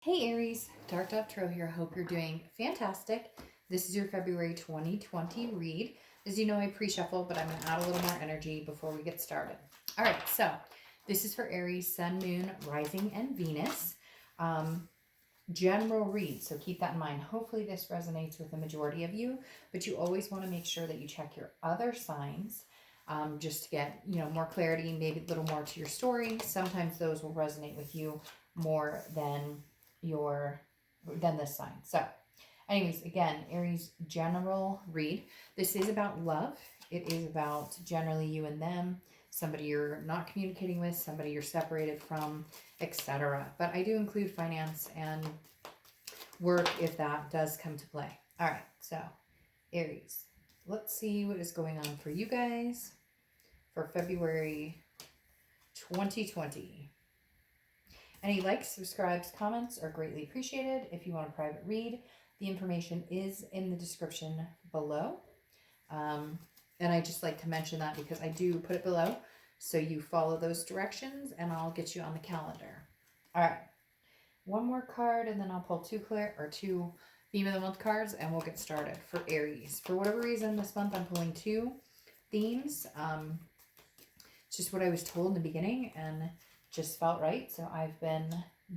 Hey Aries, Dark Dove Tarot here. I hope you're doing fantastic. This is your February 2020 read. As you know, I pre-shuffle, but I'm going to add a little more energy before we get started. All right, so this is for Aries, Sun, Moon, Rising, and Venus. General read, so keep that in mind. Hopefully this resonates with the majority of you, but you always want to make sure that you check your other signs just to get more clarity, maybe a little more to your story. Sometimes those will resonate with you more than this sign. So anyways, again, Aries general read. This is about love. It is about generally you and them, somebody you're not communicating with, somebody you're separated from, etc. But I do include finance and work if that does come to play. All right, so Aries, let's see what is going on for you guys for February 2020. Any likes, subscribes, comments are greatly appreciated. If you want a private read, the information is in the description below. And I just like to mention that because I do put it below. So you follow those directions and I'll get you on the calendar. All right. One more card and then I'll pull two theme of the month cards and we'll get started for Aries. For whatever reason this month I'm pulling two themes. It's just what I was told in the beginning and just felt right, so I've been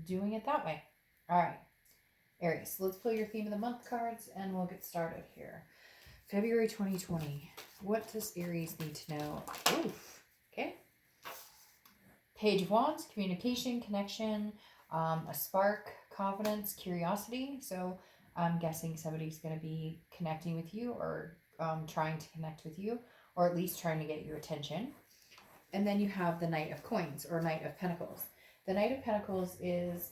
doing it that way. All right, Aries, let's pull your theme of the month cards and we'll get started here. February 2020. What does Aries need to know? Oof. Okay. Page of Wands, communication, connection, a spark, confidence, curiosity. So I'm guessing somebody's going to be connecting with you or trying to connect with you, or at least trying to get your attention. And then you have the Knight of Coins or Knight of Pentacles. The Knight of Pentacles is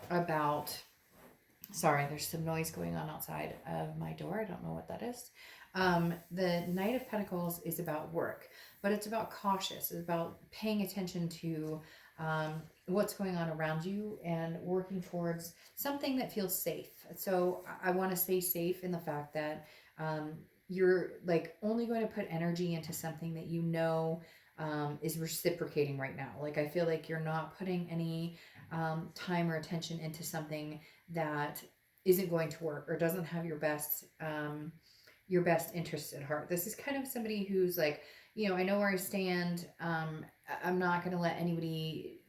about, sorry, there's some noise going on outside of my door. I don't know what that is. The Knight of Pentacles is about work, but it's about cautious. It's about paying attention to what's going on around you and working towards something that feels safe. So I want to stay safe in the fact that you're like only going to put energy into something that you know is reciprocating right now. Like I feel like you're not putting any time or attention into something that isn't going to work or doesn't have your best interests at heart. This is kind of somebody who's like, I know where I stand. I'm not going to let anybody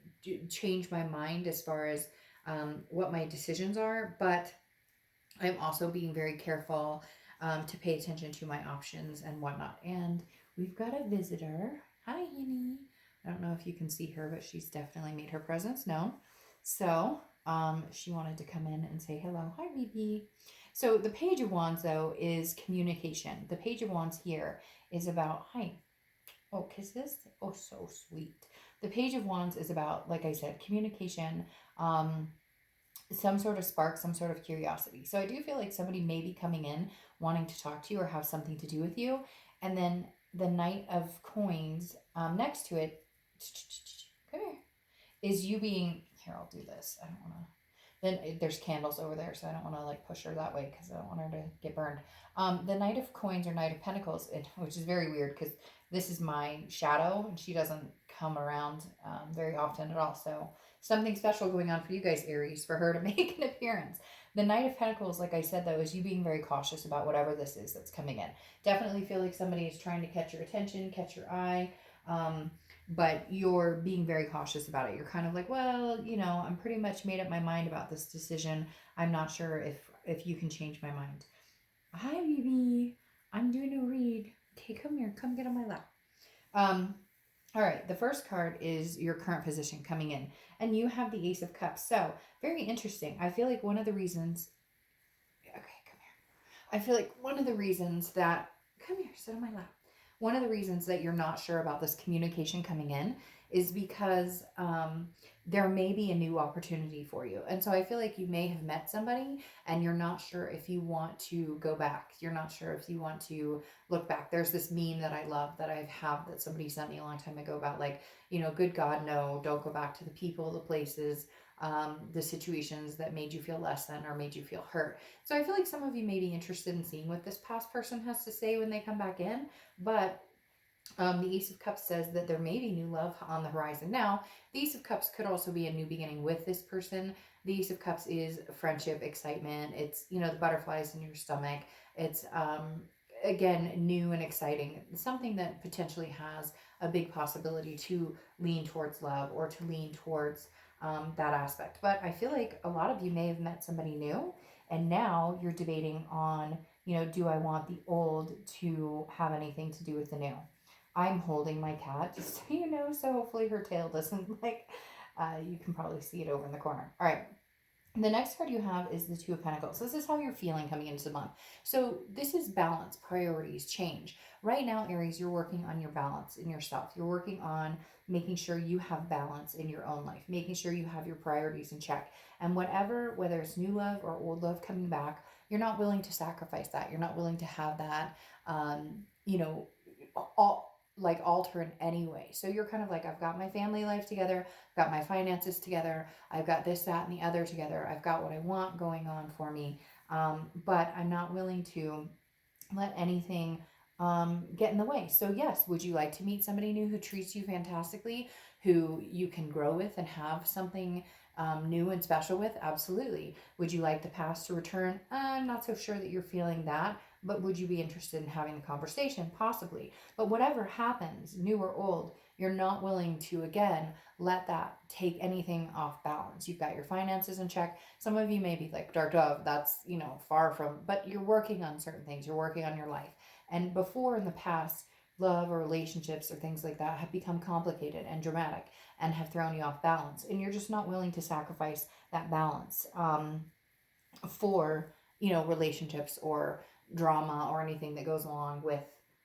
change my mind as far as what my decisions are, but I'm also being very careful to pay attention to my options and whatnot. And we've got a visitor. Hi, Henny. I don't know if you can see her, but she's definitely made her presence known. So she wanted to come in and say hello. Hi, baby. So the Page of Wands, though, is communication. The Page of Wands here is about, hi. Oh, kisses. Oh, so sweet. The Page of Wands is about, like I said, communication, some sort of spark, some sort of curiosity. So I do feel like somebody may be coming in wanting to talk to you or have something to do with you. And then the Knight of Coins next to it, come here, is you being, here, I'll do this. I don't want to, then there's candles over there, so I don't want to like push her that way because I don't want her to get burned. The Knight of Coins or Knight of Pentacles, which is very weird because this is my shadow and she doesn't come around very often at all. So something special going on for you guys, Aries, for her to make an appearance. The Knight of Pentacles, like I said, though, is you being very cautious about whatever this is that's coming in. Definitely feel like somebody is trying to catch your attention, catch your eye, but you're being very cautious about it. You're kind of like, well, I'm pretty much made up my mind about this decision. I'm not sure if you can change my mind. Hi, baby. I'm doing a read. Okay, come here. Come get on my lap. All right, the first card is your current position coming in, and you have the Ace of Cups. So, very interesting. I feel like one of the reasons, okay, come here. I feel like one of the reasons that, come here, sit on my lap. One of the reasons that you're not sure about this communication coming in is because there may be a new opportunity for you. And so I feel like you may have met somebody and you're not sure if you want to go back. You're not sure if you want to look back. There's this meme that I love that I have that somebody sent me a long time ago about like, good God, no, don't go back to the people, the places, the situations that made you feel less than or made you feel hurt. So I feel like some of you may be interested in seeing what this past person has to say when they come back in, but the Ace of Cups says that there may be new love on the horizon. Now, the Ace of Cups could also be a new beginning with this person, The Ace of Cups is friendship, excitement. It's, you know, the butterflies in your stomach. It's, again, new and exciting. Something that potentially has a big possibility to lean towards love or to lean towards that aspect. But I feel like a lot of you may have met somebody new, and now you're debating on, you know, do I want the old to have anything to do with the new? I'm holding my cat, just so you know, so hopefully her tail doesn't like, you can probably see it over in the corner. All right. The next card you have is the Two of Pentacles. This is how you're feeling coming into the month. So this is balance, priorities, change. Right now, Aries, you're working on your balance in yourself. You're working on making sure you have balance in your own life, making sure you have your priorities in check. And whatever, whether it's new love or old love coming back, you're not willing to sacrifice that. You're not willing to have that, you know, all, like alter in any way. So you're kind of like, I've got my family life together, I've got my finances together, I've got this, that, and the other together. I've got what I want going on for me. But I'm not willing to let anything get in the way. So, yes, would you like to meet somebody new who treats you fantastically, who you can grow with and have something new and special with? Absolutely. Would you like the past to return? I'm not so sure that you're feeling that, but would you be interested in having the conversation? Possibly. But whatever happens, new or old, you're not willing to, again, let that take anything off balance. You've got your finances in check. Some of you may be like, Dark Dove, that's, you know, far from, but you're working on certain things. You're working on your life. And before in the past, love or relationships or things like that have become complicated and dramatic and have thrown you off balance. And you're just not willing to sacrifice that balance for, you know, relationships or drama or anything that goes along with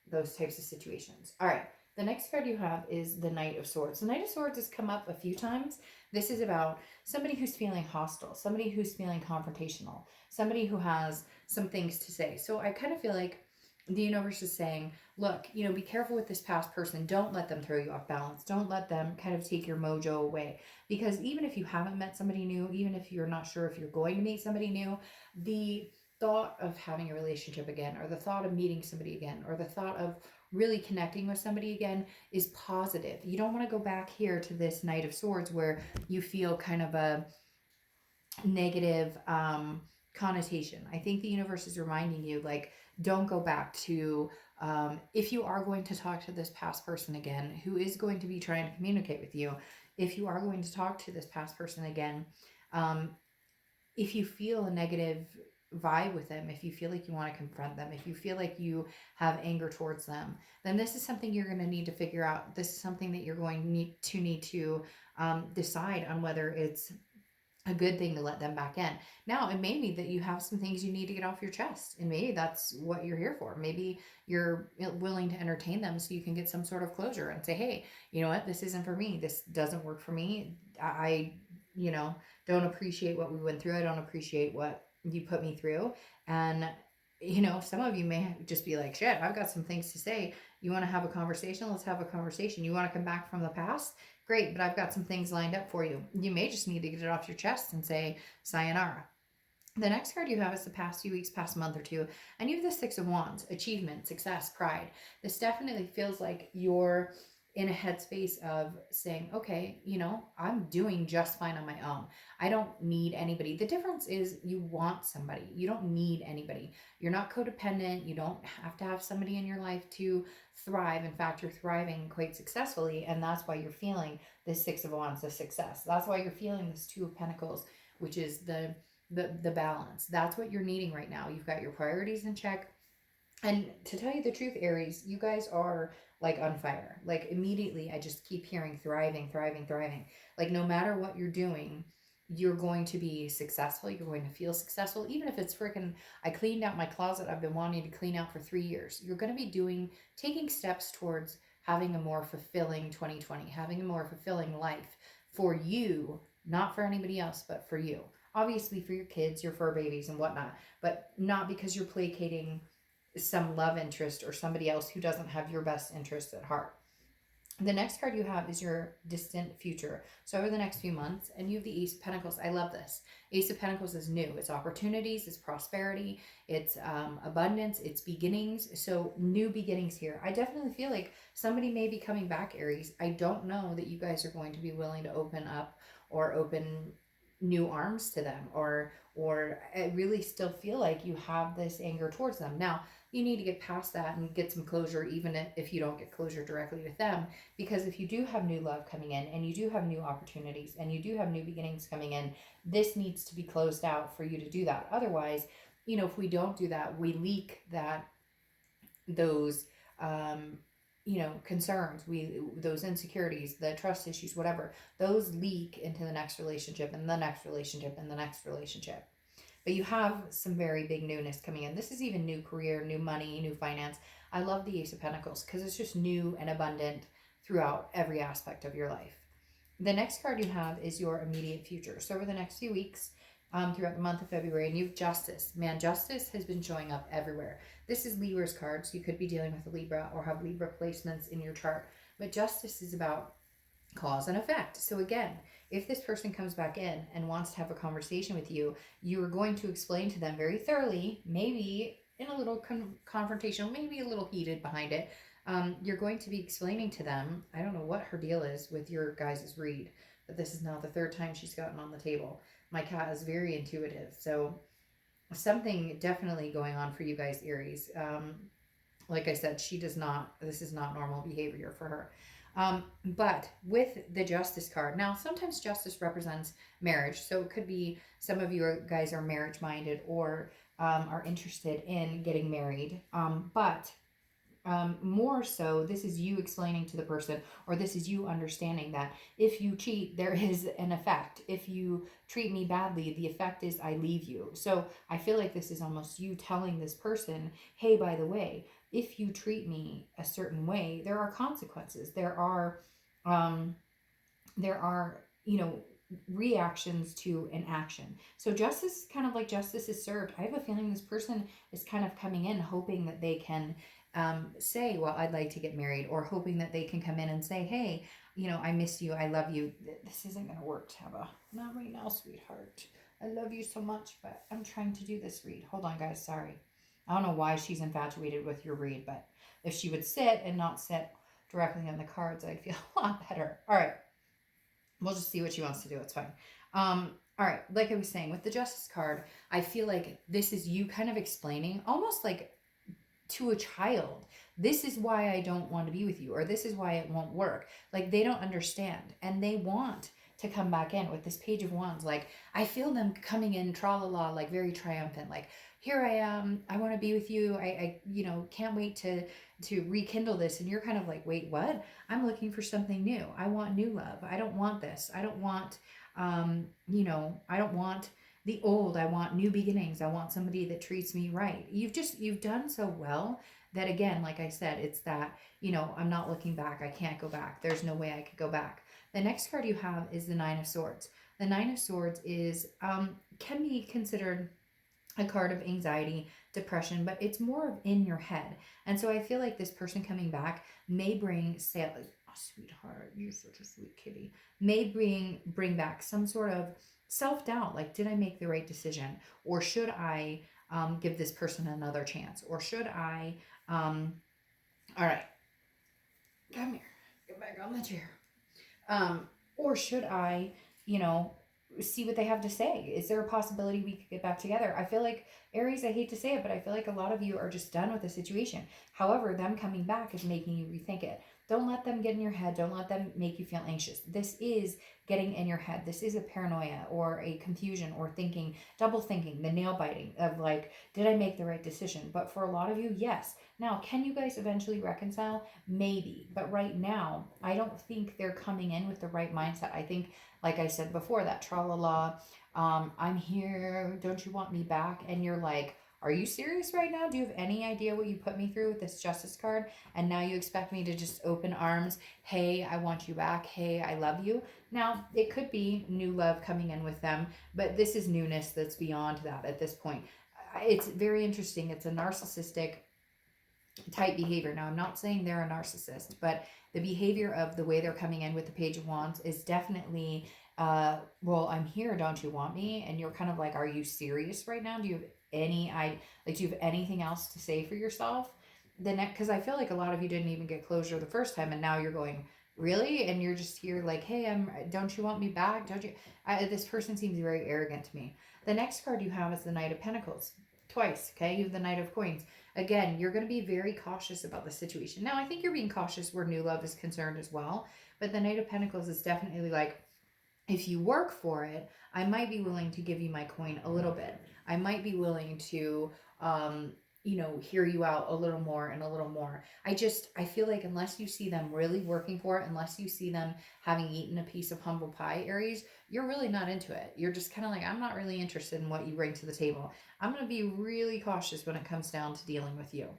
those types of situations. All right. The next card you have is the Knight of Swords. The Knight of Swords has come up a few times. This is about somebody who's feeling hostile, somebody who's feeling confrontational, somebody who has some things to say. So I kind of feel like the universe is saying, look, you know, be careful with this past person. Don't let them throw you off balance. Don't let them kind of take your mojo away. Because even if you haven't met somebody new, even if you're not sure if you're going to meet somebody new, the thought of having a relationship again, or the thought of meeting somebody again, or the thought of really connecting with somebody again is positive. You don't want to go back here to this Knight of Swords where you feel kind of a negative connotation. I think the universe is reminding you, like, don't go back to, if you are going to talk to this past person again, who is going to be trying to communicate with you, if you are going to talk to this past person again, if you feel a negative vibe with them, if you feel like you want to confront them, if you feel like you have anger towards them, then this is something you're going to need to figure out. This is something that you're going to need to decide on whether it's a good thing to let them back in. Now, it may be that you have some things you need to get off your chest, and maybe that's what you're here for. Maybe you're willing to entertain them so you can get some sort of closure and say, hey, you know what, this isn't for me. This doesn't work for me. I you know, don't appreciate what we went through. I don't appreciate what you put me through. And, you know, some of you may just be like, shit, I've got some things to say. You want to have a conversation? Let's have a conversation. You want to come back from the past? Great, but I've got some things lined up for you. You may just need to get it off your chest and say sayonara. The next card you have is the past few weeks, past month or two, and you have the Six of Wands, achievement, success, pride. This definitely feels like you're in a headspace of saying, okay, you know, I'm doing just fine on my own. I don't need anybody. The difference is you want somebody. You don't need anybody. You're not codependent. You don't have to have somebody in your life to thrive. In fact, you're thriving quite successfully, and that's why you're feeling this Six of Wands, the success. That's why you're feeling this Two of Pentacles, which is the balance. That's what you're needing right now. You've got your priorities in check. And to tell you the truth, Aries, you guys are like on fire. Like immediately I just keep hearing thriving, thriving, thriving. Like no matter what you're doing, you're going to be successful. You're going to feel successful. Even if it's freaking, I cleaned out my closet I've been wanting to clean out for 3 years. You're going to be taking steps towards having a more fulfilling 2020, having a more fulfilling life for you, not for anybody else, but for you. Obviously for your kids, your fur babies and whatnot, but not because you're placating some love interest or somebody else who doesn't have your best interests at heart. The next card you have is your distant future. So over the next few months, and you have the Ace of Pentacles. I love this. Ace of Pentacles is new. It's opportunities, it's prosperity, it's abundance, it's beginnings. So new beginnings here. I definitely feel like somebody may be coming back, Aries. I don't know that you guys are going to be willing to open up or open new arms to them, or I really still feel like you have this anger towards them. Now, you need to get past that and get some closure, even if you don't get closure directly with them, because if you do have new love coming in, and you do have new opportunities, and you do have new beginnings coming in, this needs to be closed out for you to do that. Otherwise, if we don't do that, we leak those um, concerns, those insecurities, the trust issues, whatever, those leak into the next relationship, and the next relationship, and the next relationship. But you have some very big newness coming in. This is even new career, new money, new finance. I love the Ace of Pentacles because it's just new and abundant throughout every aspect of your life. The next card you have is your immediate future. So over the next few weeks, throughout the month of February, and you have Justice. Man, Justice has been showing up everywhere. This is Libra's card, so you could be dealing with a Libra or have Libra placements in your chart. But Justice is about cause and effect. So again, if this person comes back in and wants to have a conversation with you, you are going to explain to them very thoroughly, maybe in a little confrontational, maybe a little heated behind it. You're going to be explaining to them, I don't know what her deal is with your guys' read, but this is now the third time she's gotten on the table. My cat is very intuitive, so something definitely going on for you guys, Aries. Like I said, this is not normal behavior for her. But with the Justice card, now sometimes Justice represents marriage. So it could be some of you guys are marriage minded, or are interested in getting married. But more so, this is you explaining to the person, or this is you understanding that if you cheat, there is an effect. If you treat me badly, the effect is I leave you. So I feel like this is almost you telling this person, hey, by the way, if you treat me a certain way, there are consequences. Um, there are, reactions to an action. So justice is kind of like justice is served. I have a feeling this person is kind of coming in hoping that they can say, well, I'd like to get married, or hoping that they can come in and say, hey, I miss you, I love you. This isn't going to work, Taba. Not right now, sweetheart. I love you so much, but I'm trying to do this read. Hold on, guys. Sorry. I don't know why she's infatuated with your read, but if she would sit and not sit directly on the cards, I'd feel a lot better. All right. We'll just see what she wants to do. It's fine. All right. Like I was saying, with the Justice card, I feel like this is you kind of explaining, almost like to a child, this is why I don't want to be with you, or this is why it won't work. Like, they don't understand, and they want to come back in with this Page of Wands. Like, I feel them coming in tra-la-la, like very triumphant, like, here I am, I want to be with you, I can't wait to rekindle this. And you're kind of like, wait, what? I'm looking for something new. I want new love. I don't want this. I don't want I don't want the old. I want new beginnings. I want somebody that treats me right. You've done so well that, again, like I said, it's that, I'm not looking back. I can't go back. There's no way I could go back. The next card you have is the Nine of Swords. The Nine of Swords is can be considered a card of anxiety, depression, but it's more of in your head. And so I feel like this person coming back may bring, say, oh, sweetheart, you're such a sweet kitty, may bring back some sort of self-doubt, like, did I make the right decision, or should I give this person another chance, or should I all right, come here, get back on the chair, or should I, see what they have to say? Is there a possibility we could get back together? I feel like, Aries, I hate to say it, but I feel like a lot of you are just done with the situation. However, them coming back is making you rethink it. Don't let them get in your head. Don't let them make you feel anxious. This is getting in your head. This is a paranoia or a confusion or thinking, double thinking, the nail biting of like, did I make the right decision? But for a lot of you, yes. Now, can you guys eventually reconcile? Maybe. But right now, I don't think they're coming in with the right mindset. I think, like I said before, that tra-la-la, I'm here, don't you want me back? And you're like, are you serious right now? Do you have any idea what you put me through with this Justice card? And now you expect me to just open arms? Hey, I want you back. Hey, I love you. Now, it could be new love coming in with them, but this is newness that's beyond that at this point. It's very interesting. It's a narcissistic type behavior. Now, I'm not saying they're a narcissist, but the behavior of the way they're coming in with the Page of Wands is definitely, well, I'm here, don't you want me? And you're kind of like, are you serious right now? Do you have do you have anything else to say for yourself? Because I feel like a lot of you didn't even get closure the first time, and now you're going, really? And you're just here like, hey, don't you want me back? Don't you? This person seems very arrogant to me. The next card you have is the Knight of Pentacles. Twice, okay? You have the Knight of Coins. Again, you're going to be very cautious about the situation. Now, I think you're being cautious where new love is concerned as well. But the Knight of Pentacles is definitely like, if you work for it, I might be willing to give you my coin a little bit. I might be willing to, hear you out a little more and a little more. I feel like unless you see them really working for it, unless you see them having eaten a piece of humble pie, Aries, you're really not into it. You're just kind of like, I'm not really interested in what you bring to the table. I'm going to be really cautious when it comes down to dealing with you.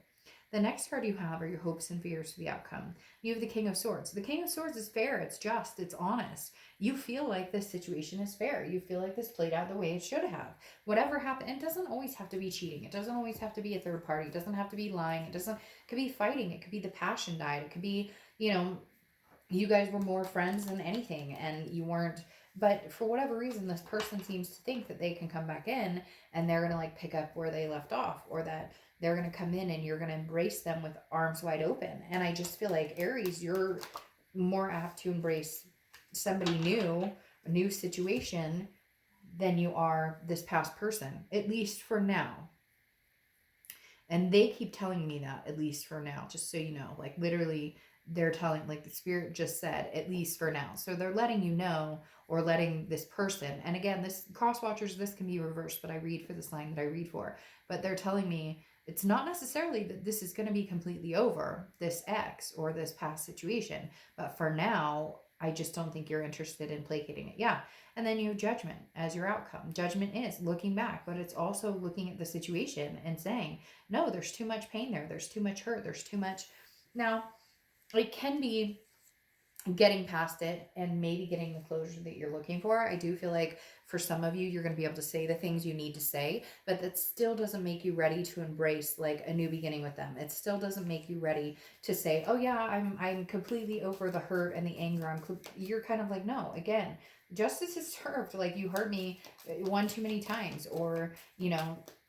The next card you have are your hopes and fears for the outcome. You have the King of Swords. The King of Swords is fair, it's just, it's honest. You feel like this situation is fair. You feel like this played out the way it should have. Whatever happened, it doesn't always have to be cheating. It doesn't always have to be a third party. It doesn't have to be lying. It could be fighting. It could be the passion died. It could be, you guys were more friends than anything and you weren't, but for whatever reason this person seems to think that they can come back in and they're going to like pick up where they left off, or that they're going to come in and you're going to embrace them with arms wide open. And I just feel like Aries, you're more apt to embrace somebody new, a new situation, than you are this past person, at least for now. And they keep telling me that, at least for now, just so you know. Like, literally, they're telling, like, the spirit just said, at least for now. So they're letting you know, or letting this person, and again, this cross watchers, this can be reversed, but I read for the sign that I read for. But they're telling me it's not necessarily that this is going to be completely over, this ex or this past situation. But for now, I just don't think you're interested in placating it. Yeah. And then you have judgment as your outcome. Judgment is looking back, but it's also looking at the situation and saying, no, there's too much pain there. There's too much hurt. There's too much. Now, it can be getting past it and maybe getting the closure that you're looking for. I do feel like for some of you, you're going to be able to say the things you need to say, but that still doesn't make you ready to embrace like a new beginning with them. It still doesn't make you ready to say, oh yeah, I'm completely over the hurt and the anger. You're kind of like, no, again, justice is served. Like, you hurt me one too many times, or,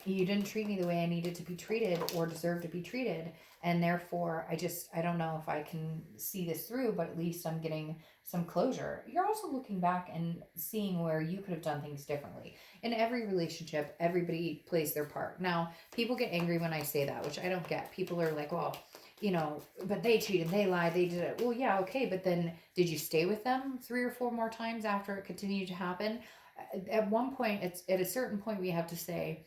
you didn't treat me the way I needed to be treated or deserve to be treated. And therefore, I don't know if I can see this through, but at least I'm getting some closure. You're also looking back and seeing where you could have done things differently. In every relationship, everybody plays their part. Now, people get angry when I say that, which I don't get. People are like, well, but they cheated, they lied, they did it. Well, yeah, okay, but then did you stay with them 3 or 4 more times after it continued to happen? At one point, it's at a certain point we have to say,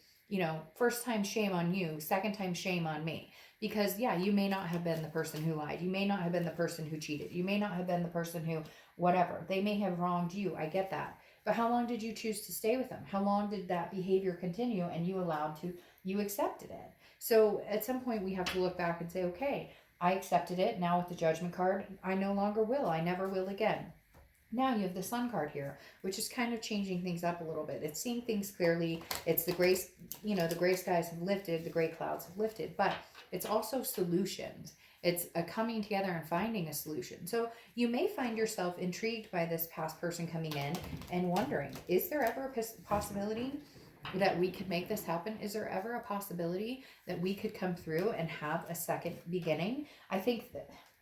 first time shame on you, second time shame on me. Because yeah, you may not have been the person who lied, you may not have been the person who cheated, you may not have been the person who whatever, they may have wronged you, I get that. But how long did you choose to stay with them? How long did that behavior continue and you accepted it? So at some point we have to look back and say, okay, I accepted it. Now with the judgment card, I no longer will, I never will again. Now you have the Sun card here, which is kind of changing things up a little bit. It's seeing things clearly. It's the gray, the gray skies have lifted, the gray clouds have lifted, but it's also solutions. It's a coming together and finding a solution. So you may find yourself intrigued by this past person coming in and wondering, is there ever a possibility that we could make this happen? Is there ever a possibility that we could come through and have a second beginning? I think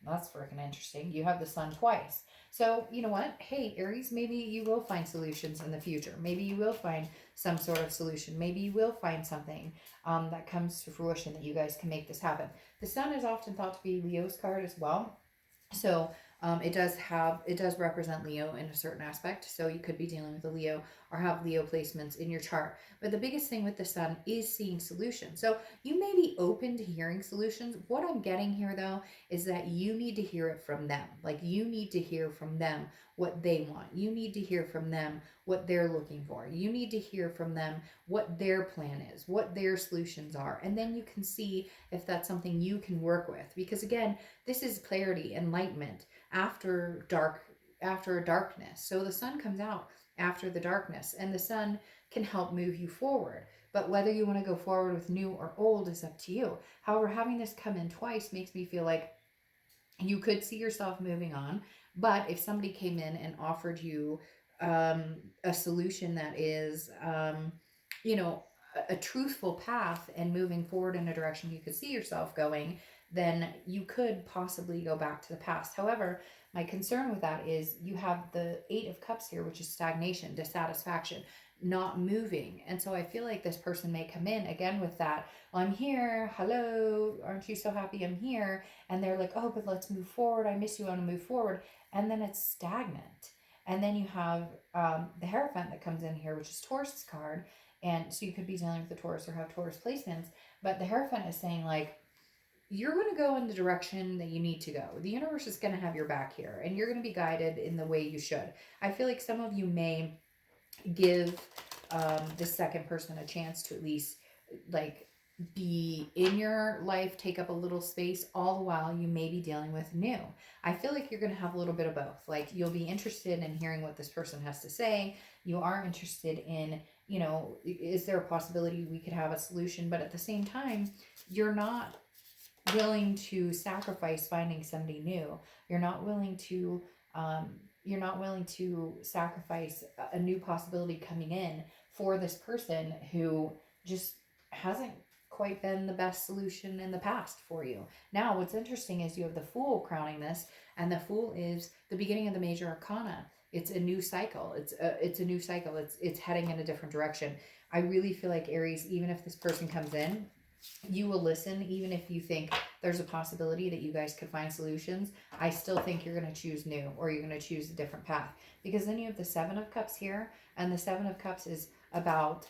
that's freaking interesting. You have the Sun twice. So, you know what? Hey, Aries, maybe you will find solutions in the future. Maybe you will find some sort of solution. Maybe you will find something that comes to fruition that you guys can make this happen. The Sun is often thought to be Leo's card as well. So it does represent Leo in a certain aspect. So you could be dealing with a Leo or have Leo placements in your chart. But the biggest thing with the Sun is seeing solutions. So you may be open to hearing solutions. What I'm getting here though is that you need to hear it from them. Like, you need to hear from them what they want. You need to hear from them what they're looking for. You need to hear from them what their plan is, what their solutions are. And then you can see if that's something you can work with. Because again, this is clarity, enlightenment after a darkness. So the Sun comes out after the darkness, and the Sun can help move you forward. But whether you want to go forward with new or old is up to you. However, having this come in twice makes me feel like you could see yourself moving on. But if somebody came in and offered you a solution that is, you know, a truthful path and moving forward in a direction you could see yourself going, then you could possibly go back to the past. However, my concern with that is you have the Eight of Cups here, which is stagnation, dissatisfaction, not moving. And so I feel like this person may come in again with that, well, I'm here, hello, aren't you so happy I'm here? And they're like, oh, but let's move forward, I miss you, I want to move forward. And then it's stagnant. And then you have the Hierophant that comes in here, which is Taurus card. And so you could be dealing with the Taurus or have Taurus placements. But the Hierophant is saying, like, you're going to go in the direction that you need to go. The universe is going to have your back here, and you're going to be guided in the way you should. I feel like some of you may give the second person a chance to at least, like, be in your life, take up a little space, all the while you may be dealing with new. I feel like you're going to have a little bit of both. Like, you'll be interested in hearing what this person has to say. You are interested in, you know, is there a possibility we could have a solution? But at the same time, you're not willing to sacrifice finding somebody new. You're not willing to sacrifice a new possibility coming in for this person who just hasn't quite been the best solution in the past for you. Now, what's interesting is you have the Fool crowning this, and the Fool is the beginning of the major arcana. It's a new cycle. It's a new cycle. It's heading in a different direction. I really feel like, Aries, even if this person comes in, you will listen. Even if you think there's a possibility that you guys could find solutions, I still think you're going to choose new, or you're going to choose a different path. Because then you have the Seven of Cups here, and the Seven of Cups is about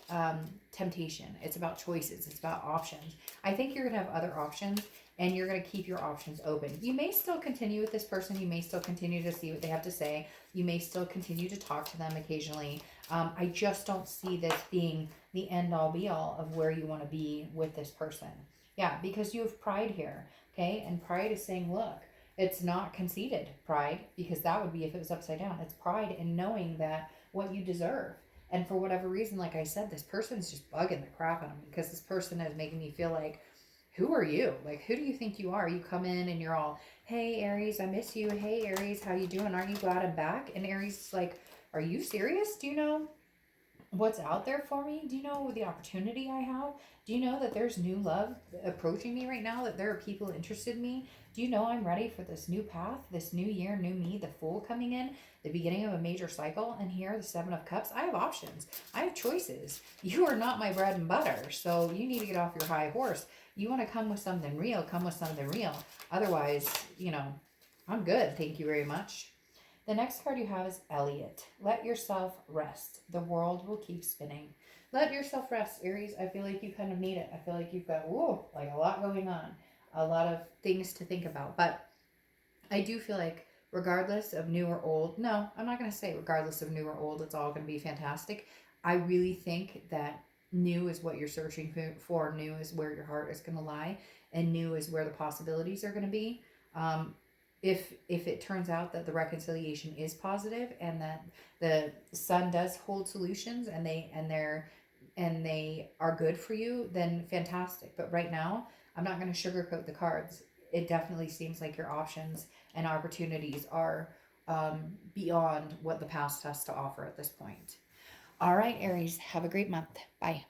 temptation. It's about choices. It's about options. I think you're going to have other options, and you're going to keep your options open. You may still continue with this person. You may still continue to see what they have to say. You may still continue to talk to them occasionally. I just don't see this being the end all be all of where you want to be with this person. Yeah, because you have pride here, okay? And pride is saying, look, it's not conceited pride, because that would be if it was upside down. It's pride in knowing that what you deserve. And for whatever reason, like I said, this person's just bugging the crap out of me, because this person is making me feel like, who are you? Like, who do you think you are? You come in and you're all, hey, Aries, I miss you. Hey, Aries, how you doing? Aren't you glad I'm back? And Aries is like, are you serious? Do you know what's out there for me? Do you know the opportunity I have? Do you know that there's new love approaching me right now? That there are people interested in me? Do you know I'm ready for this new path, this new year, new me, the Fool coming in, the beginning of a major cycle? And here, the Seven of Cups, I have options. I have choices. You are not my bread and butter, so you need to get off your high horse. You want to come with something real, come with something real. Otherwise, you know, I'm good. Thank you very much. The next card you have is Elliot. Let yourself rest. The world will keep spinning. Let yourself rest, Aries. I feel like you kind of need it. I feel like you've got, whoa, like a lot going on, a lot of things to think about. But I do feel like, regardless of new or old, no, I'm not going to say regardless of new or old, it's all going to be fantastic. I really think that new is what you're searching for. New is where your heart is going to lie, and new is where the possibilities are going to be. If it turns out that the reconciliation is positive, and that the sun does hold solutions, and they are good for you, then fantastic. But right now, I'm not going to sugarcoat the cards. It definitely seems like your options and opportunities are beyond what the past has to offer at this point. All right, Aries, have a great month. Bye.